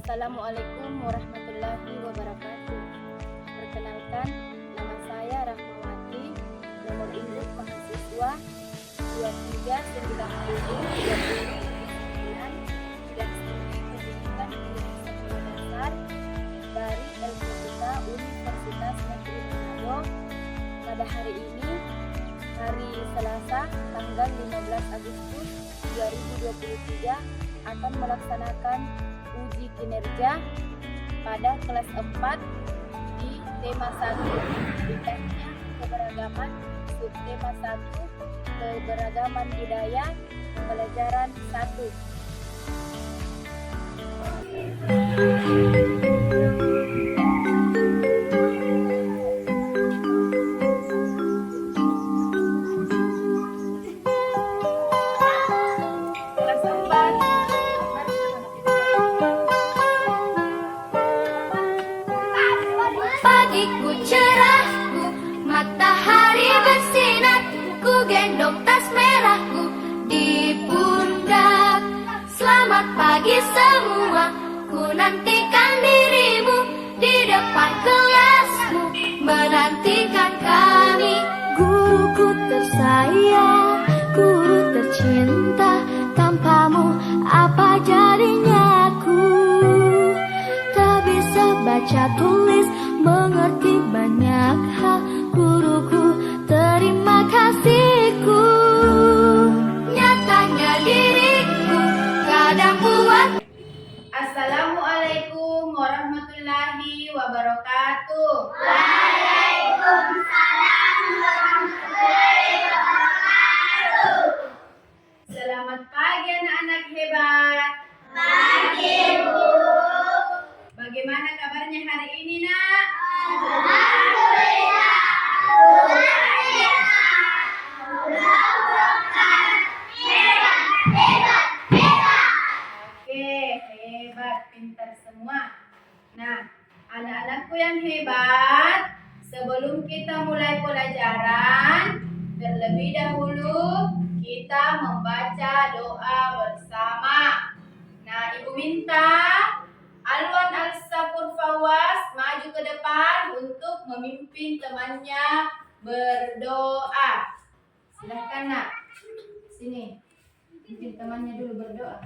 Assalamualaikum warahmatullahi wabarakatuh. Perkenalkan, nama saya Rahmawati, nomor induk mahasiswa 23972029 dan studi pendidikan sekolah dasar dari LPDK Universitas Negeri Manado. Pada hari ini, hari Selasa, tanggal 15 Agustus 2023, akan melaksanakan uji kinerja pada kelas 4 di tema 1 indahnya keberagaman, subtema 1 keberagaman budaya, pelajaran 1. Pagiku cerahku, matahari bersinar, ku gendong tas merahku di pundak. Selamat pagi semua, ku nantikan dirimu di depan kelasmu, menantikan kami. Guruku tersayang, guru tercinta, tanpamu apa jadinya aku? Tak bisa baca tulis, mengerti banyak hal. Guruku, terima kasihku. Nyatanya diriku kadang buat. Assalamualaikum warahmatullahi wabarakatuh. Waalaikumsalam warahmatullahi wabarakatuh. Selamat pagi anak-anak hebat. Pagi, Bu. Bagaimana kabarnya hari ini, Nak? Alhamdulillah. Oke, hebat, pintar semua. Nah, anak-anakku yang hebat, sebelum kita mulai pelajaran, terlebih dahulu kita membaca doa bersama. Nah, Ibu minta Alwan Al-Sakur Fawaz maju ke depan untuk memimpin temannya berdoa. Silahkan, Nak. Sini. Pimpin temannya dulu berdoa.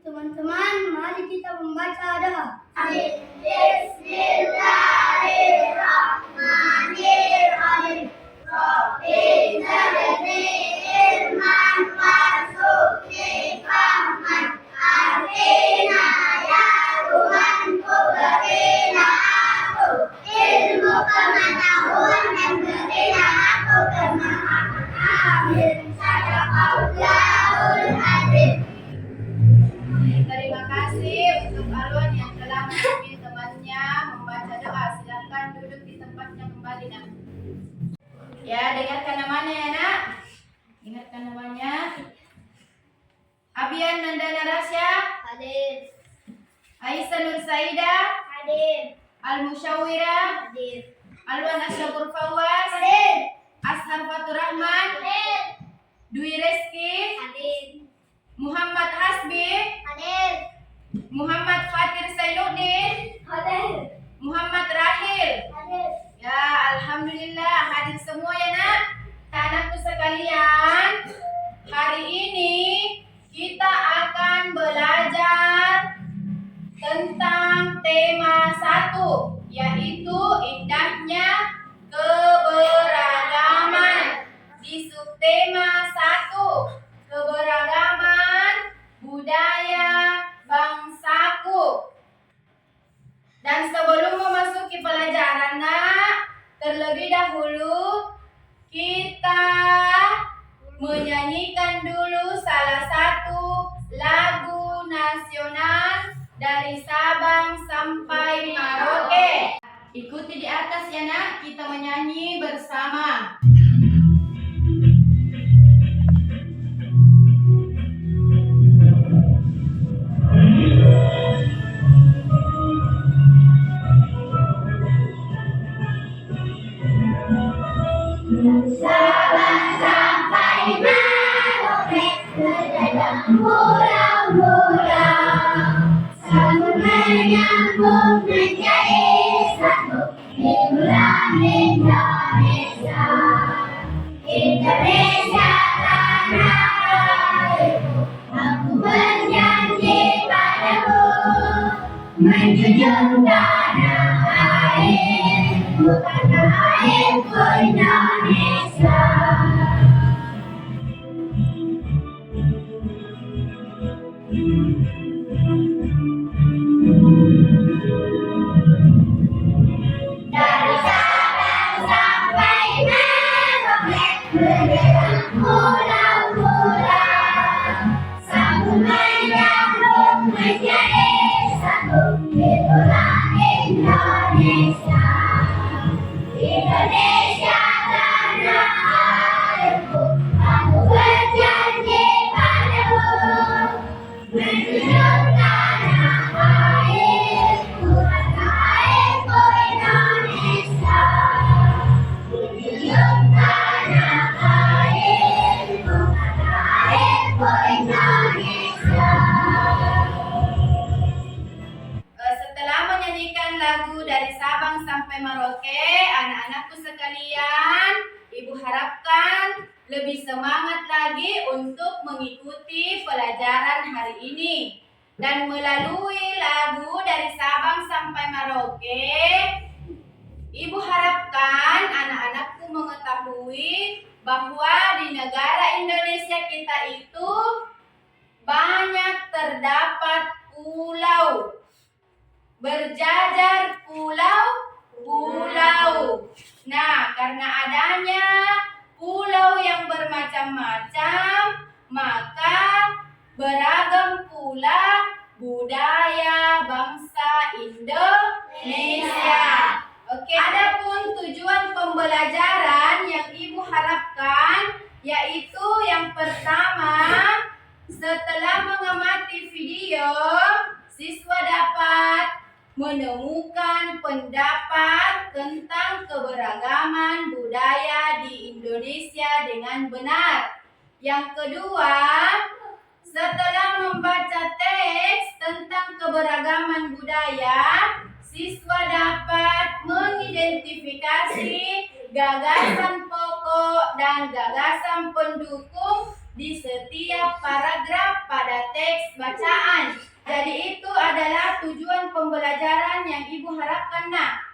Teman-teman, mari kita membaca doa. Amin. Bismillahirrahmanirrahim. Rabbi zidni ilman warzuqni fahman. Arina ya Tuhan ku berilah aku ilmu pengetahuan dan berilah aku kemahaman. Amin. Sadaqallahul azim. Terima kasih untuk Alwan yang telah memimpin temannya membaca doa. Silakan duduk di tempatnya kembali, Nak. Ya, dengarkan namanya ya, Nak. Ingatkan namanya. Abian Nandana Rasya, Hadir. Aisyah Nur Saida, Hadir. Al-Musyawira, Hadir. Alwan Asyakur Fawaz, Hadir. Ashar Fatur Rahman, Hadir. Dwi Reski, Hadir. Muhammad Hasbi, Hadir. Muhammad Fatir Zainuddin, Hadir. Muhammad Rahil. Hadir. Ya, alhamdulillah hadir semua ya, Nak. Anakku sekalian, hari ini kita akan belajar tentang tema 1, yaitu indahnya keberagaman. Di subtema 1, keberagaman budaya bangsaku. Dan sebelum memasuki pelajaran, Nak, terlebih dahulu kita menyanyikan dulu salah satu lagu nasional dari Sabang sampai Merauke. Ikuti di atas ya, Nak, kita menyanyi bersama. Sabang sampai Merauke. menyambung menjadi satu. Itulah Indonesia. Indonesia tanah airku, aku berjanji padamu menjunjung tanah airku, tanah airku Indonesia. Dari Sabang sampai Merauke, bendera pulau-pulau, sambung menyambung menjadi satu. Itulah Indonesia. Indonesia tanah airku, aku berjanji padamu menjunjung tanah airku, tanah airku Indonesia. Menjunjung tanah airku, tanah airku Indonesia. Setelah menyanyikan lagu dari Sabang sampai Merauke, anak-anakku sekalian, Ibu harapkan lebih semangat lagi untuk mengikuti pelajaran hari ini. Dan melalui lagu dari Sabang sampai Merauke, Ibu harapkan anak-anakku mengetahui bahwa di negara Indonesia kita itu banyak terdapat pulau. Berjajar pulau-pulau. Nah, karena adanya pulau yang bermacam-macam, maka beragam pula budaya bangsa Indonesia. Oke, adapun tujuan pembelajaran yang Ibu harapkan yaitu yang pertama, setelah mengamati video, siswa dapat menemukan pendapat tentang keberagaman budaya di Indonesia dengan benar. Yang kedua, setelah membaca teks tentang keberagaman budaya, siswa dapat mengidentifikasi gagasan pokok dan gagasan pendukung di setiap paragraf pada teks bacaan. Jadi itu adalah tujuan pembelajaran yang Ibu harapkan, nak.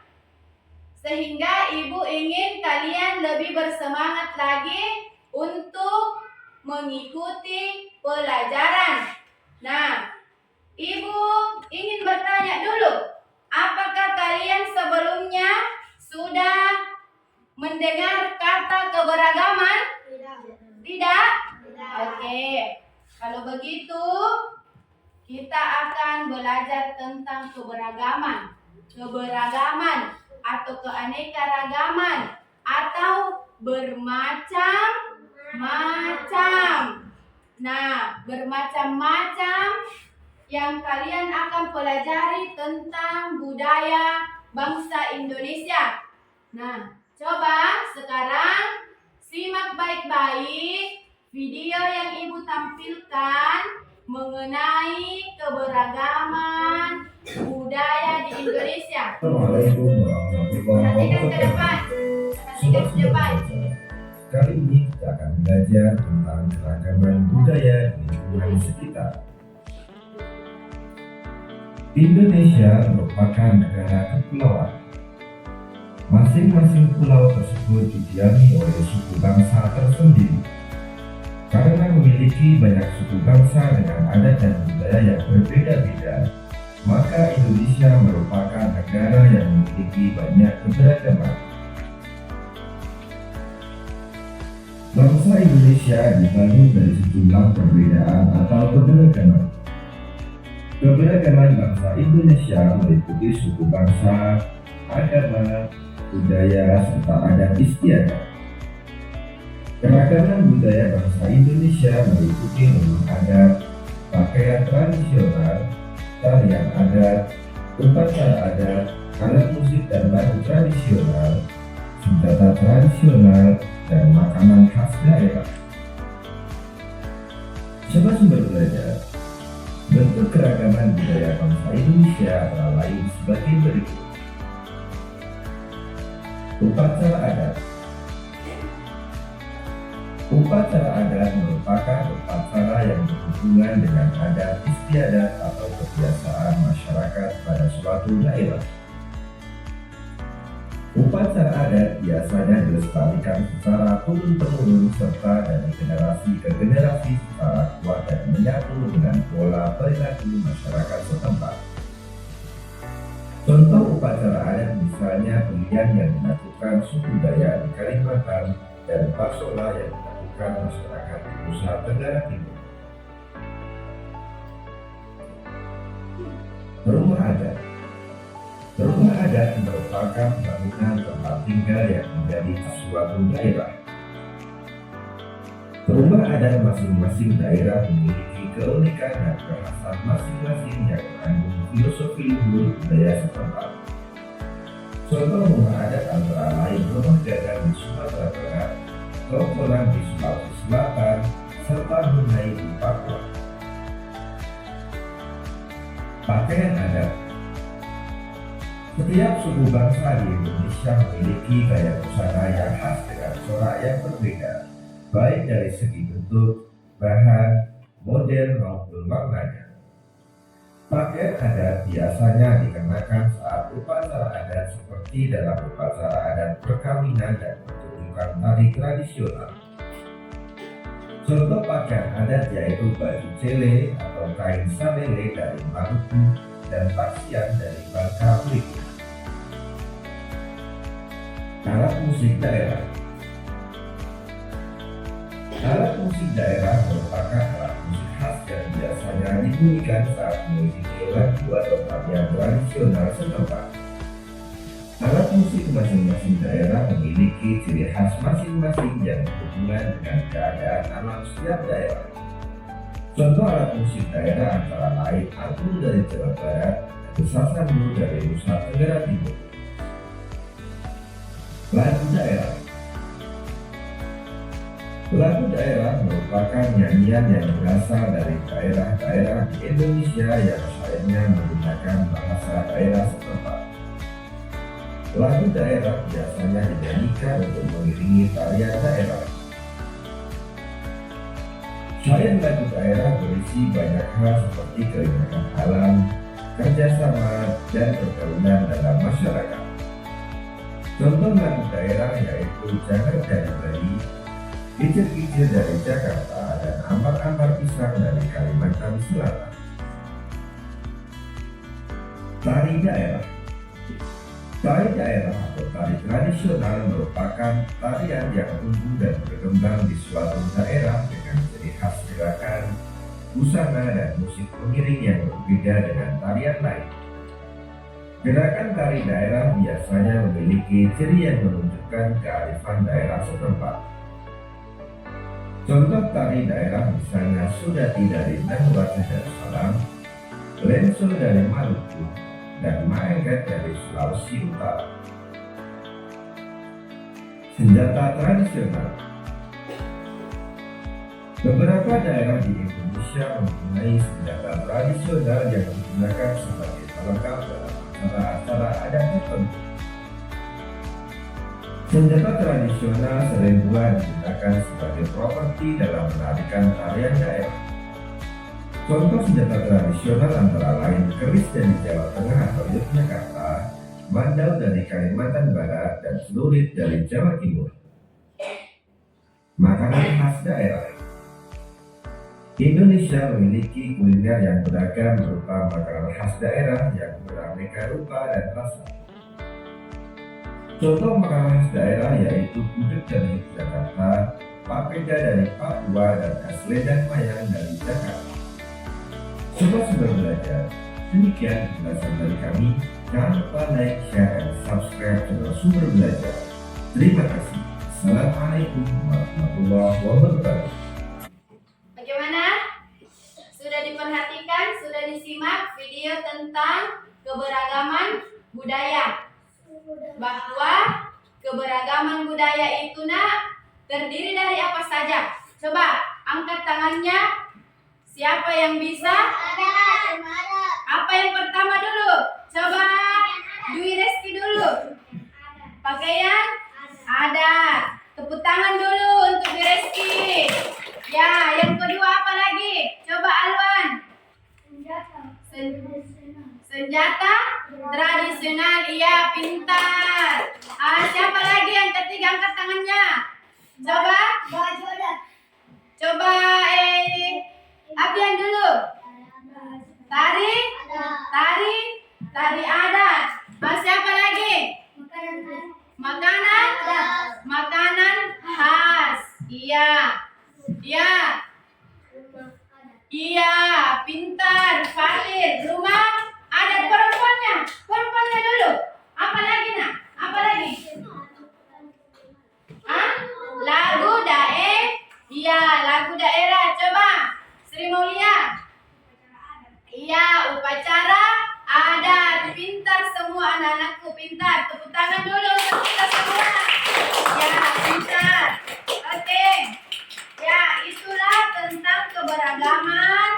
Sehingga Ibu ingin kalian lebih bersemangat lagi untuk mengikuti pelajaran. Nah, Ibu ingin bertanya dulu, apakah kalian sebelumnya sudah mendengar kata keberagaman? Tidak? Oke. Kalau begitu, kita akan belajar tentang keberagaman. Keberagaman atau keanekaragaman atau bermacam-macam. Nah, bermacam-macam yang kalian akan pelajari tentang budaya bangsa Indonesia. Nah, coba sekarang simak baik-baik video yang Ibu tampilkan mengenai keberagaman budaya di Indonesia. Assalamualaikum warahmatullahi Perhatikan ke depan. Perhatikan ke depan. Kali ini kita akan belajar tentang keragaman budaya di lingkungan sekitar. Indonesia merupakan negara kepulauan. Masing-masing pulau tersebut didiami oleh suku bangsa tersendiri. Karena memiliki banyak suku bangsa dengan adat dan budaya yang berbeda-beda, maka Indonesia merupakan negara yang memiliki banyak keberagaman. Bangsa Indonesia dibangun dari sejumlah perbedaan atau keberagaman. Keberagaman bangsa Indonesia meliputi suku bangsa, agama, budaya, serta adat istiadat. Keragaman budaya bangsa Indonesia meliputi rumah adat, pakaian tradisional, tarian adat, upacara adat, alat musik dan lagu tradisional, senjata tradisional, dan makanan khas daerah. Coba sumber belajar. Bentuk keragaman budaya bangsa Indonesia antara sebagai berikut. Upacara adat. Upacara adat merupakan upacara yang berhubungan dengan adat istiadat atau kebiasaan masyarakat pada suatu daerah. Upacara adat biasanya dilestarikan secara turun-temurun serta dari generasi ke generasi secara kuat dan menyatu dengan pola perilaku masyarakat setempat. Contoh upacara adat misalnya pilihan yang dilakukan suku Dayak di Kalimantan dan Pasola yang dilakukan masyarakat di Nusa Tenggara Timur. Rumah adat. Rumah adat merupakan bangunan tempat tinggal yang menjadi suatu daerah. Rumah adat masing-masing daerah memiliki keunikan dan kekhasan masing-masing yang mengandung filosofi luhur budaya setempat. Contoh rumah adat antara lain rumah gadang di Sumatera Barat, Tongkolan di Sulawesi Selatan, serta Hunai di Papua. Pakaian adat. Setiap suku bangsa di Indonesia memiliki gaya busana yang khas dengan corak yang berbeda, baik dari segi bentuk, bahan, model maupun warnanya. Pakaian adat biasanya dikenakan saat upacara adat seperti dalam upacara adat perkawinan dan pertunjukan tari tradisional. Contoh pakaian adat yaitu baju cele atau kain salele dari Maluku dan pakaian dari Bangka Belitung. Alat musik daerah. Alat musik daerah merupakan alat musik khas yang biasanya dibunyikan saat mengikuti lagu atau tarian tradisional setempat. Alat musik masing-masing daerah memiliki ciri khas masing-masing yang berhubungan dengan keadaan alam setiap daerah. Contoh alat musik daerah antara lain angklung dari Jawa Barat dan sasambu dari Nusa Tenggara Timur. Lagu daerah. Lagu daerah merupakan nyanyian yang berasal dari daerah-daerah di Indonesia yang syairnya menggunakan bahasa daerah setempat. Lagu daerah biasanya dinyanyikan untuk mengiringi tarian daerah. Syair lagu daerah berisi banyak hal seperti keindahan alam, kerjasama, dan pergaulan dalam masyarakat. Contoh lagu daerah yaitu Jangan dari Bali, Kicir-kicir dari Jakarta, dan Ambar-ambar pisang dari Kalimantan Selatan. Tari daerah. Tari daerah atau tari tradisional merupakan tarian yang tumbuh dan berkembang di suatu daerah dengan ciri khas gerakan, busana, dan musik pengiring yang berbeda dengan tarian lain. Gerakan tari daerah biasanya memiliki ciri yang menunjukkan kearifan daerah setempat. Contoh tari daerah misalnya Sudati dari Nahuatl Darussalam, Lenso dari Maluku, dan Maengket dari Sulawesi Utara. Senjata tradisional. Beberapa daerah di Indonesia mempunyai senjata tradisional yang digunakan sebagai pelengkap dalam acara adat tertentu. Senjata tradisional sering pula digunakan sebagai properti dalam menarikan tarian daerah. Contoh senjata tradisional antara lain keris dari Jawa Tengah atau Yogyakarta, mandau dari Kalimantan Barat, dan celurit dari Jawa Timur. Makanan khas daerah. Indonesia memiliki kuliner yang beragam berupa makanan khas daerah yang beraneka rupa dan rasa. Contoh makanan khas daerah yaitu gudeg dari Yogyakarta, papeda dari Papua, dan es lendang mayang dari Jakarta. Sobat Sumber Belajar, demikian penjelasan dari kami. Jangan lupa like, share, dan subscribe channel Sumber Belajar. Terima kasih. Assalamualaikum warahmatullahi wabarakatuh. Bagaimana? Sudah diperhatikan, sudah disimak video tentang keberagaman budaya. Bahwa keberagaman budaya itu terdiri dari apa saja? Coba angkat tangannya. Siapa yang bisa? Ada. Apa yang pertama dulu? Coba Senjata tradisional. Iya, pintar. Siapa lagi yang ketiga angkat tangannya? Coba. Baju adat. Coba Abian dulu. Tari adat. Siapa lagi? Makanan khas. Iya, pintar, valid. Rumah adat perempuannya dulu. Apa lagi nak? Apa lagi? Lagu lagu daerah. Coba Sri Mulia. Iya, upacara adat. Pintar semua anak-anakku, pintar. Tepuk tangan dulu untuk kita semua. Ya, pintar. Oke. Ya, itulah tentang keberagaman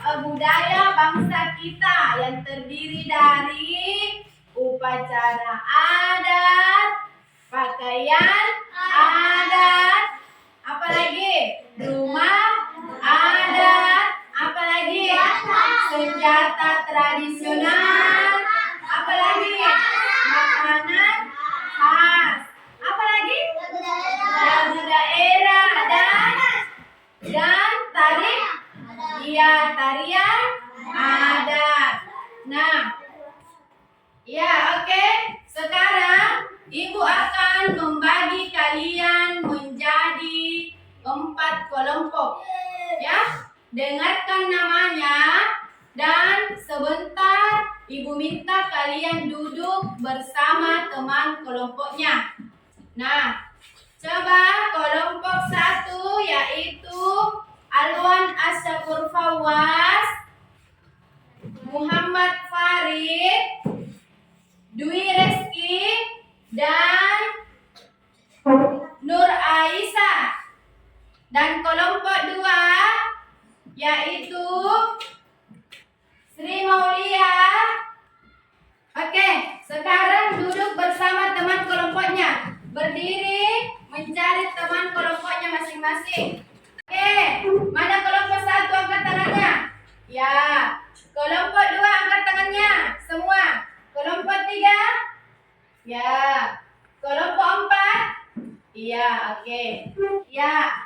budaya bangsa kita yang terdiri dari upacara adat, pakaian adat, apalagi rumah adat, apalagi senjata tradisional, apalagi makanan khas, apalagi lagu daerah dan tarian adat. Nah, ya oke. Sekarang Ibu akan membagi kalian menjadi 4 kelompok. Ya, dengarkan namanya dan sebentar Ibu minta kalian duduk bersama teman kelompoknya. Nah, coba kelompok 1 yaitu Alwan Asyakur Fawaz, Muhammad Farid, Dwi Reski, dan Nur Aisyah. Dan kelompok 2 yaitu Sri Maulia. Oke, sekarang duduk bersama teman kelompoknya. Berdiri mencari teman kelompoknya masing-masing. Oke, mana kelompok 1 angkat tangannya? Ya, kelompok 2 angkat tangannya semua. Kelompok 3? Ya. Kelompok 4? Iya, oke. Ya.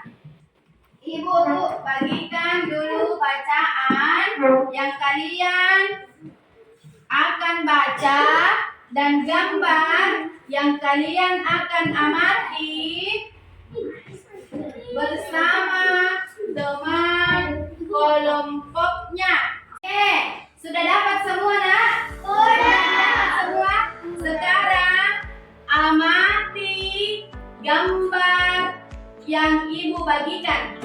Ibu bagikan dulu bacaan yang kalian akan baca dan gambar yang kalian akan amati bersama teman kelompoknya. Oke, sudah dapat semua nak? Sudah dapat semua? Sekarang amati gambar yang Ibu bagikan.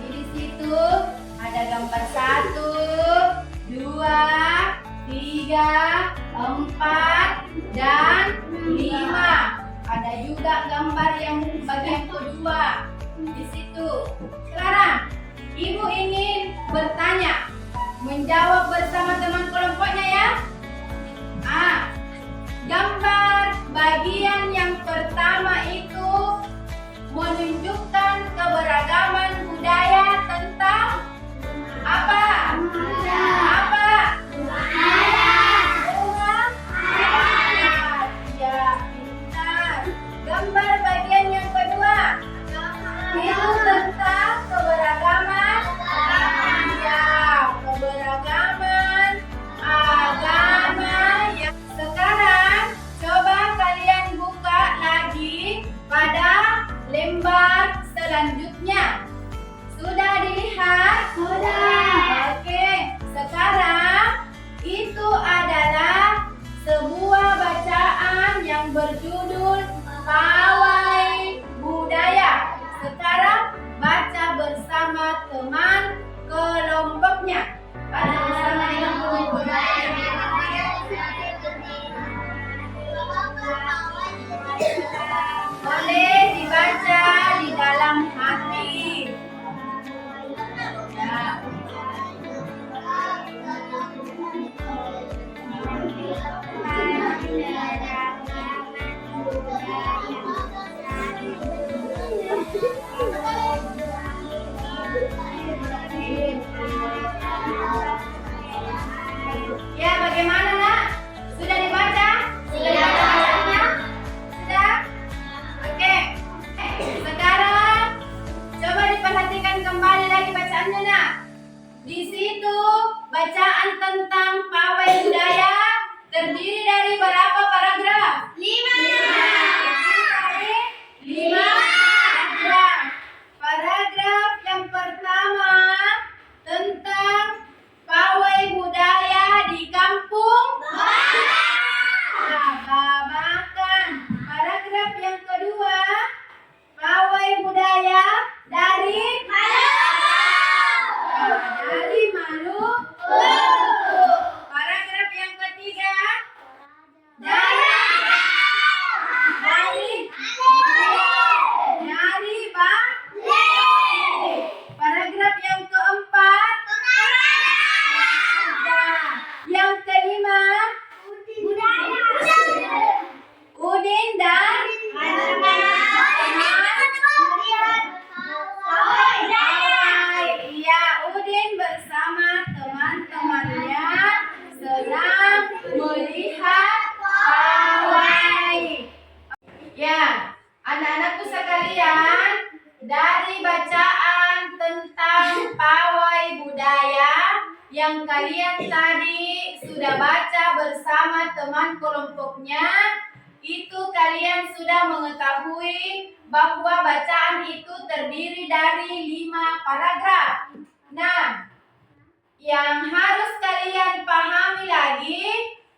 Di situ ada gambar 1, 2, 3, 4, dan 5. Ada juga gambar yang bagian kedua di situ. Sekarang Ibu ingin bertanya, menjawab bersama teman kelompoknya ya. Gambar bagian yang pertama itu menunjukkan keberagaman budaya tentang apa? Apa? Rumah adat. Ya, pintar. Gambar bagian yang kedua itu tentang keberagaman. Ya, keberagaman agama. Ya. Sekarang coba kalian buka lagi pada lembar selanjutnya. Sudah dilihat? Sudah. Oke, sekarang itu adalah sebuah bacaan yang berjudul Pawai Budaya. Sekarang baca bersama teman kelompoknya. Baca bersama dengan kelompoknya. Boleh dibaca di dalam yang kalian tadi sudah baca bersama teman kelompoknya, itu kalian sudah mengetahui bahwa bacaan itu terdiri dari 5 paragraf. Nah, yang harus kalian pahami lagi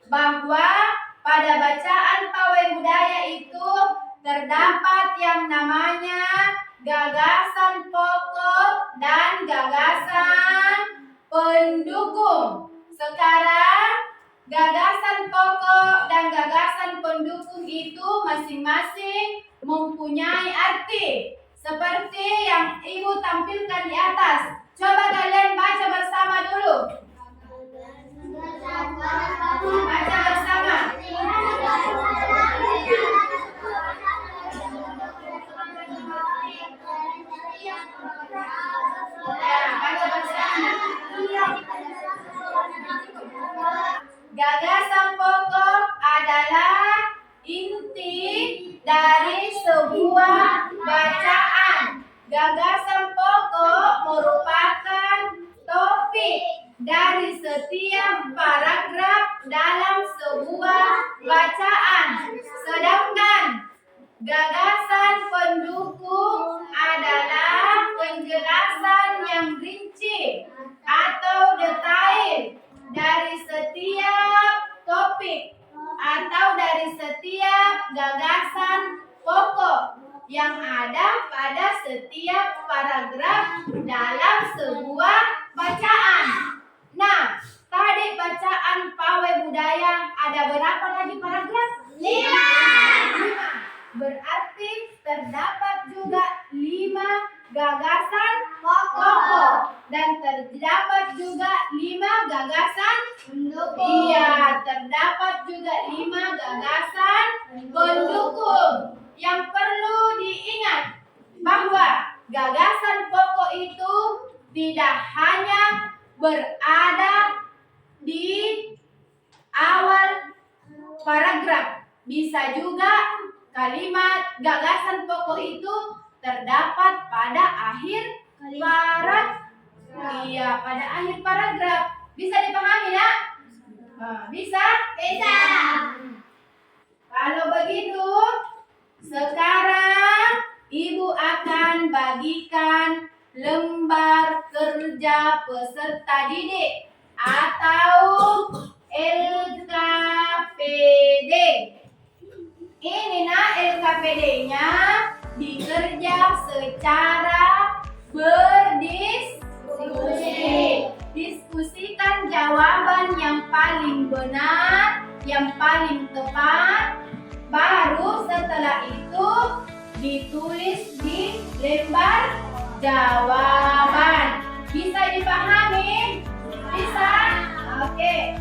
bahwa pada bacaan pawai budaya itu terdapat yang namanya gagasan pokok dan gagasan pendukung. Sekarang gagasan pokok dan gagasan pendukung itu masing-masing mempunyai arti seperti yang Ibu tampilkan di atas. Coba kalian baca bersama dulu. Baca bersama. Ya, baca bersama. Gagasan pokok adalah inti dari sebuah bacaan. Gagasan pokok merupakan topik dari setiap paragraf dalam sebuah bacaan. Sedangkan gagasan pendukung adalah penjelasan yang rinci atau detail dari setiap topik atau dari setiap gagasan pokok yang ada pada setiap paragraf dalam sebuah bacaan. Nah, tadi bacaan pawai budaya ada berapa lagi paragraf? 5. Berarti terdapat juga 5 gagasan pokok dan terdapat juga 5 gagasan pendukung. Iya, terdapat juga 5 gagasan pendukung. Yang perlu diingat bahwa gagasan pokok itu tidak hanya berada di awal paragraf, bisa juga kalimat gagasan pokok itu terdapat pada akhir paragraf. Iya, pada akhir paragraf. Bisa dipahami ya? Bisa? Bisa. Kalau begitu, sekarang Ibu akan bagikan lembar kerja peserta didik atau LKPD. Ini LKPD-nya dikerja secara berdiskusi. Diskusikan jawaban yang paling benar, yang paling tepat. Baru setelah itu ditulis di lembar jawaban. Bisa dipahami? Bisa? Oke.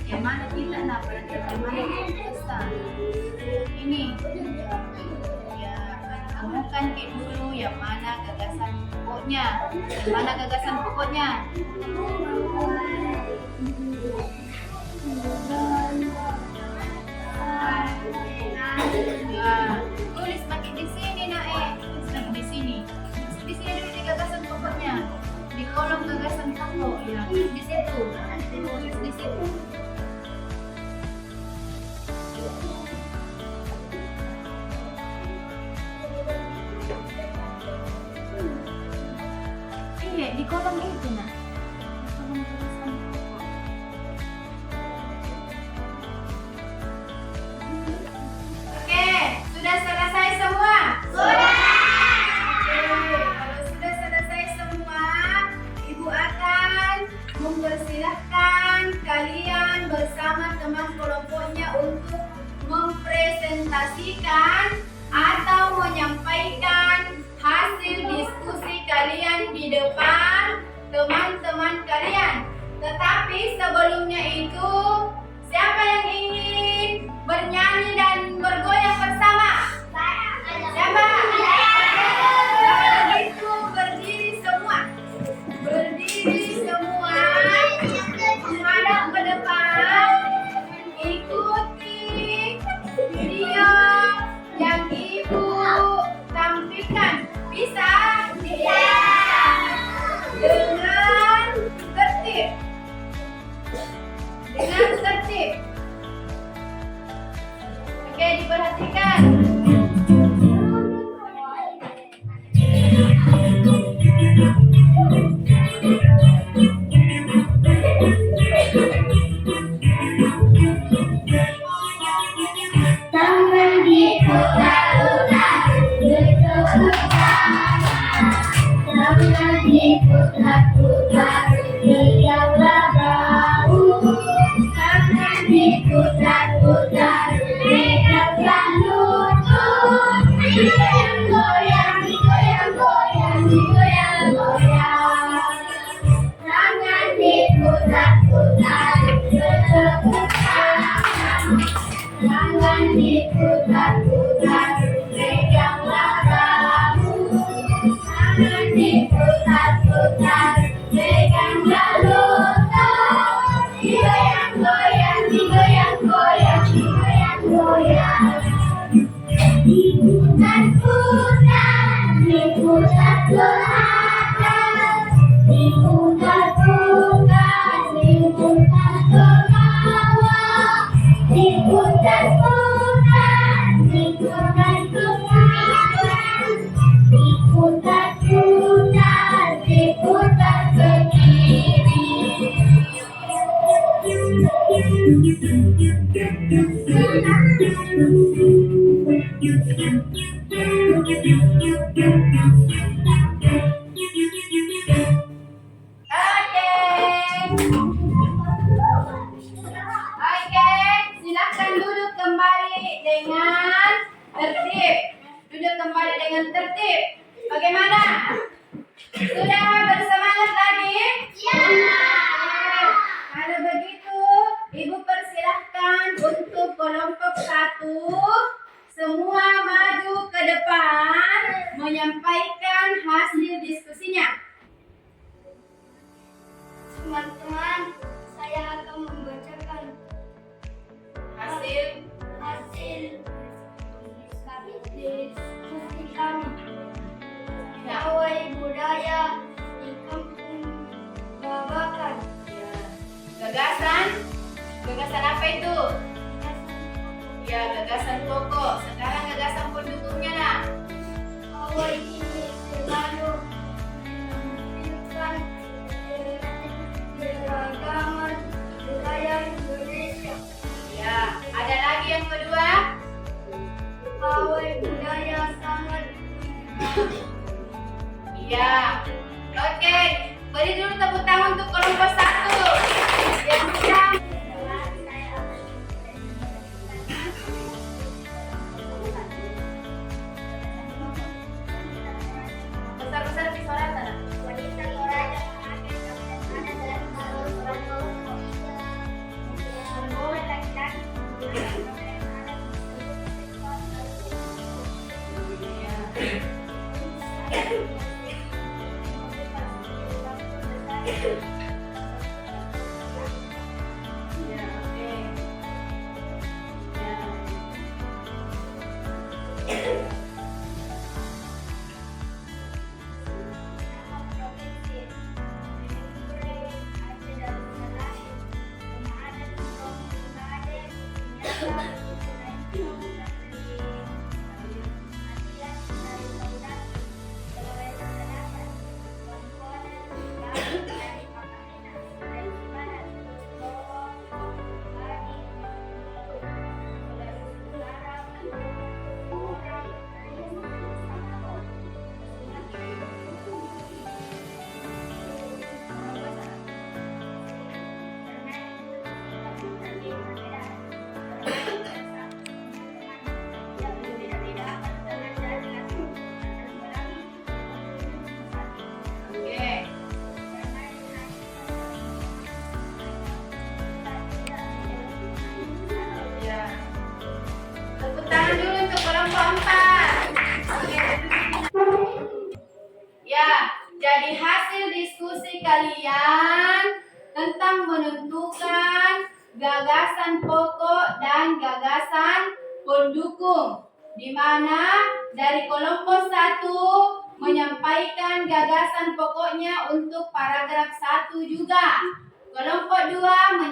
Yang mana kita nak belajar mana pesan? Ini. Ya, kamu kan dulu yang mana gagasan pokoknya? Yang mana gagasan pokoknya? Ya, tulis pakai di sini nak tulis lagi di sini. Di sini dulu di gagasan pokoknya. Di kolom gagasan pokok ya, tulis di situ. Tulis di situ. Iya, di kolom itu nah. Kolom gagasan pokok. Oke, sudah selesai semua? Sudah. Oke, kalau sudah selesai semua, Ibu akan mempersilahkan kalian bersama teman kelompoknya untuk mempresentasikan atau menyampaikan hasil diskusi kalian di depan teman-teman kalian. Tetapi sebelumnya itu, siapa yang ingin bernyanyi dan bergoyang bersama? Siapa? Kalau begitu berdiri semua. Berdiri semua. Menghadap ke depan. Ikuti tertib. Dengan tertib. Oke, diperhatikan. Tangan diputar-putar, berputar. Tangan diputar-putar, tegaklah bahu. Tangan diputar-putar, tegaklah lutut. Digoyang, digoyang, goyang, digoyang, goyang. Tangan diputar-putar, berputar. Tangan diputar-putar, peganglah bahu. Tangan diputar-putar, peganglah lutut. Digoyang-goyang, digoyang-goyang, digoyang-goyang. Diputar-putar, diputar-putar. Diputar-putar, diputar ke bawah. Diputar-putar, diputar ke kanan. Diputar-putar, diputar ke kiri. Oke, silakan duduk kembali dengan tertib. Duduk kembali dengan tertib. Bagaimana? Sudah bersemangat lagi? Ya. Kalau begitu, Ibu persilahkan untuk kelompok 1 semua maju ke depan menyampaikan hasil diskusinya. Teman-teman, saya akan membacakan Hasil diskusi kami. Ya. Pawai budaya di Kampung Babakan. Gagasan apa itu? Ya, gagasan pokok. Sekarang gagasan pendukungnya nah. Pawai ini selalu menampilkan keragaman budaya Indonesia. Ya, ada lagi yang kedua. Pawai budaya sangat Iya. Oke, beri dulu tepuk tangan untuk kelompok 1 yang sudah. Besar-besar di suara sana. wanita Toraja memakai pakaian adat dan kalau orang Lombok membawa laki-laki menggunakan pakaian adat Ya, oke. Ya. Oke. Ya. Tepuk tangan dulu untuk kelompok 4. Oke. Ya, jadi hasil diskusi kalian tentang menentukan gagasan pokok dan gagasan pendukung, di mana dari kelompok 1 menyampaikan gagasan pokoknya untuk paragraf 1 juga.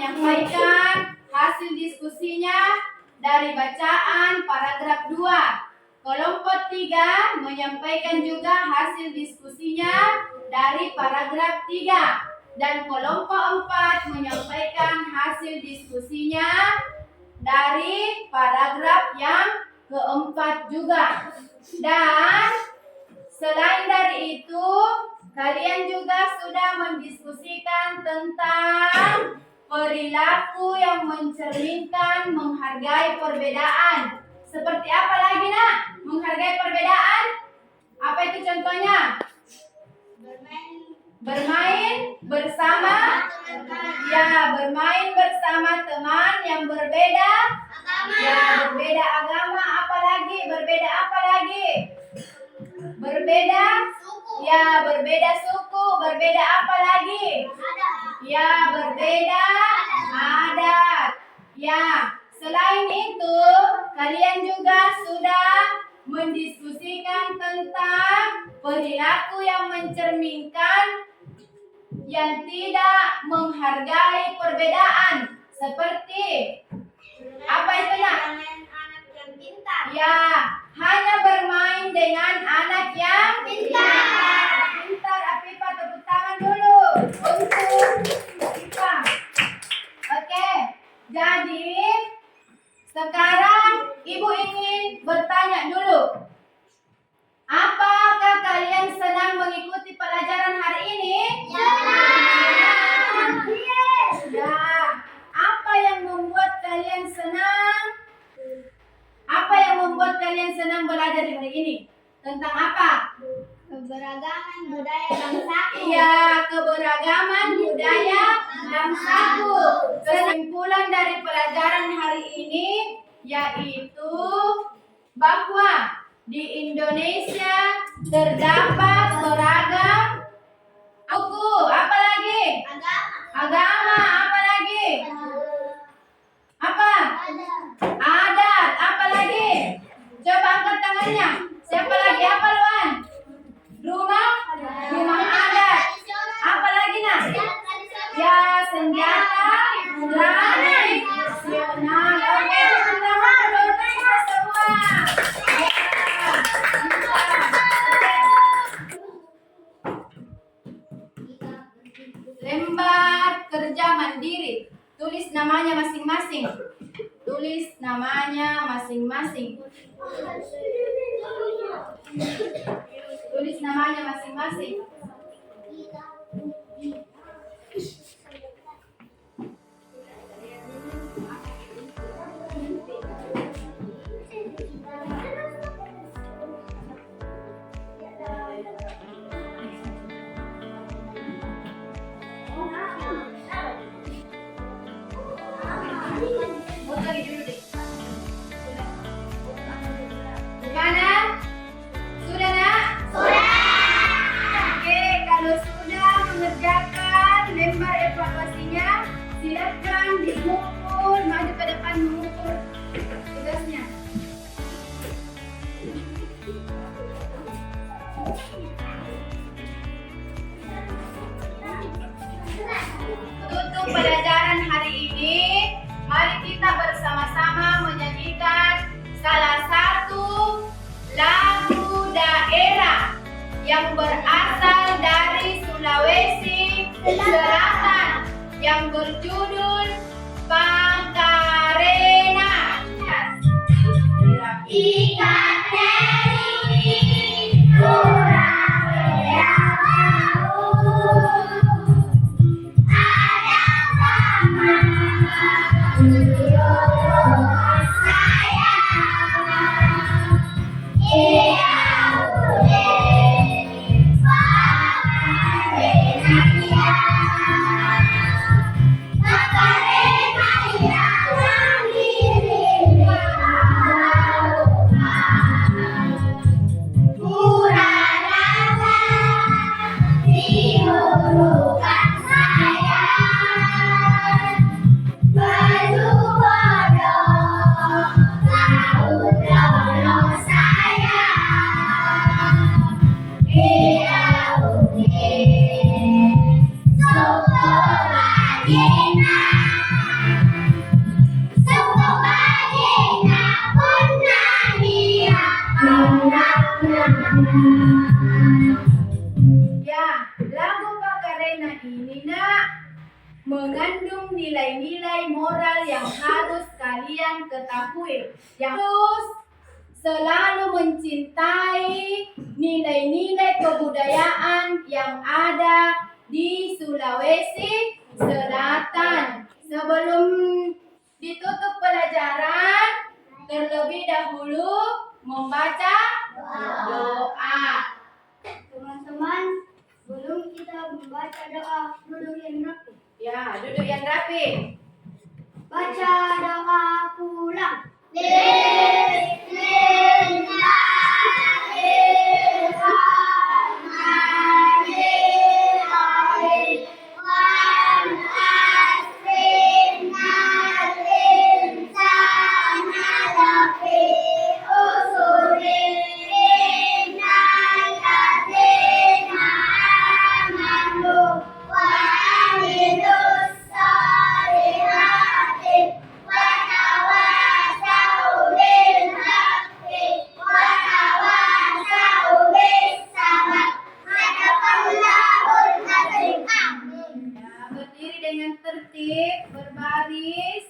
menyampaikan hasil diskusinya dari bacaan paragraf 2. Kelompok 3 menyampaikan juga hasil diskusinya dari paragraf 3. Dan kelompok 4 menyampaikan hasil diskusinya dari paragraf yang keempat juga. Dan selain dari itu, kalian juga sudah mendiskusikan tentang perilaku yang mencerminkan menghargai perbedaan. Seperti apa lagi, Nak? Menghargai perbedaan? Apa itu contohnya? Bermain bersama. Ya, bermain bersama teman yang berbeda. Ya, berbeda agama. Apa lagi? Berbeda apa lagi? Berbeda. Ya, berbeda suku. Berbeda apa lagi? Ya, berbeda adat. Ya, selain itu, kalian juga sudah mendiskusikan tentang perilaku yang mencerminkan yang tidak menghargai perbedaan. Seperti apa itu, Nak? Ya, hanya bermain dengan anak yang pintar. Pintar, Afifa, tepuk tangan dulu untuk Afifa. Oke, jadi sekarang Ibu ingin bertanya dulu. Apakah kalian senang mengikuti pelajaran hari ini? Ya. Apa yang membuat kalian senang? Apa yang membuat kalian senang belajar hari ini? Tentang apa? Keberagaman budaya bangsaku. Iya, keberagaman budaya bangsaku. Kesimpulan dari pelajaran hari ini yaitu bahwa di Indonesia terdapat beragam suku. Apa lagi? Agama. Apa lagi? Apa? Adat. Apa lagi? Coba angkat tangannya. Siapa lagi? Apa, Luan? Rumah adat. Apa lagi, Nak? Ya, senjata tradisional. Oke, tepuk tangan dulu kita semua. Lembar kerja mandiri. Tulis namanya masing-masing. Tulis namanya masing-masing. Tulis namanya masing-masing. Gimana? Sudah, Nak? Sudah. Oke, kalau sudah mengerjakan lembar evaluasinya, silakan dimukul, maju ke depan memukul tugasnya. Tutup pelajaran hari ini, mari kita bersama-sama menyanyikan salah satu lagu daerah yang berasal dari Sulawesi Selatan yang berjudul Pangkarena. Ikat dari Surabaya ada sama saya. Iya boleh Soto Madinah. Ya, lagu Macarena ini nak mengandung nilai-nilai moral yang harus kalian ketahui. Yang harus selalu mencintai nilai-nilai kebudayaan yang ada di Sulawesi Selatan. Sebelum ditutup pelajaran, terlebih dahulu membaca doa. Teman-teman, sebelum kita membaca doa, duduk yang rapi. Ya, duduk yang rapi. Baca doa pulang. Ya, berdiri dengan tertib, berbaris.